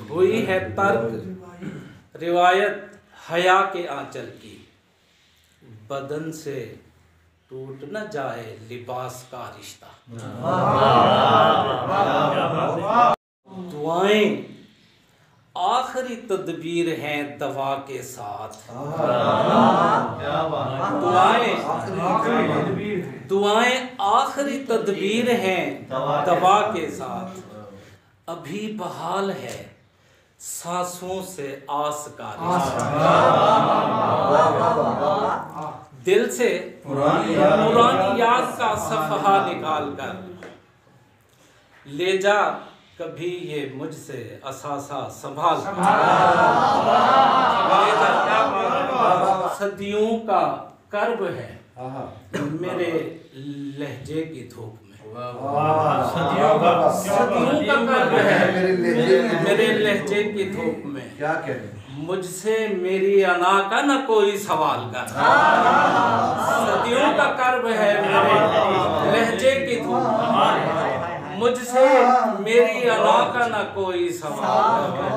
ہوئی ہے ترک روایت حیا کے آنچل کی، بدن سے ٹوٹ نہ جائے لباس کا رشتہ۔ دعائیں آخری تدبیر ہیں دوا کے ساتھ، دعائیں آخری تدبیر ہیں دوا کے ساتھ، ابھی بحال ہے سانسوں سے آس کا رشتہ۔ دل سے پرانی یاد کا صفحہ نکال کر لے جا کبھی یہ مجھ سے اثاثہ سنبھال کر، صدیوں کا کرب ہے میرے لہجے کی دھوپ میں، صدیوں کا کرب ہے میرے لہجے کی دھوپ میں، مجھ سے میری انا کا نہ کوئی سوال کر، صدیوں کا کرب ہے میرے لہجے کی دھوپ میں، مجھ سے میری انا کا نہ کوئی سوال کر۔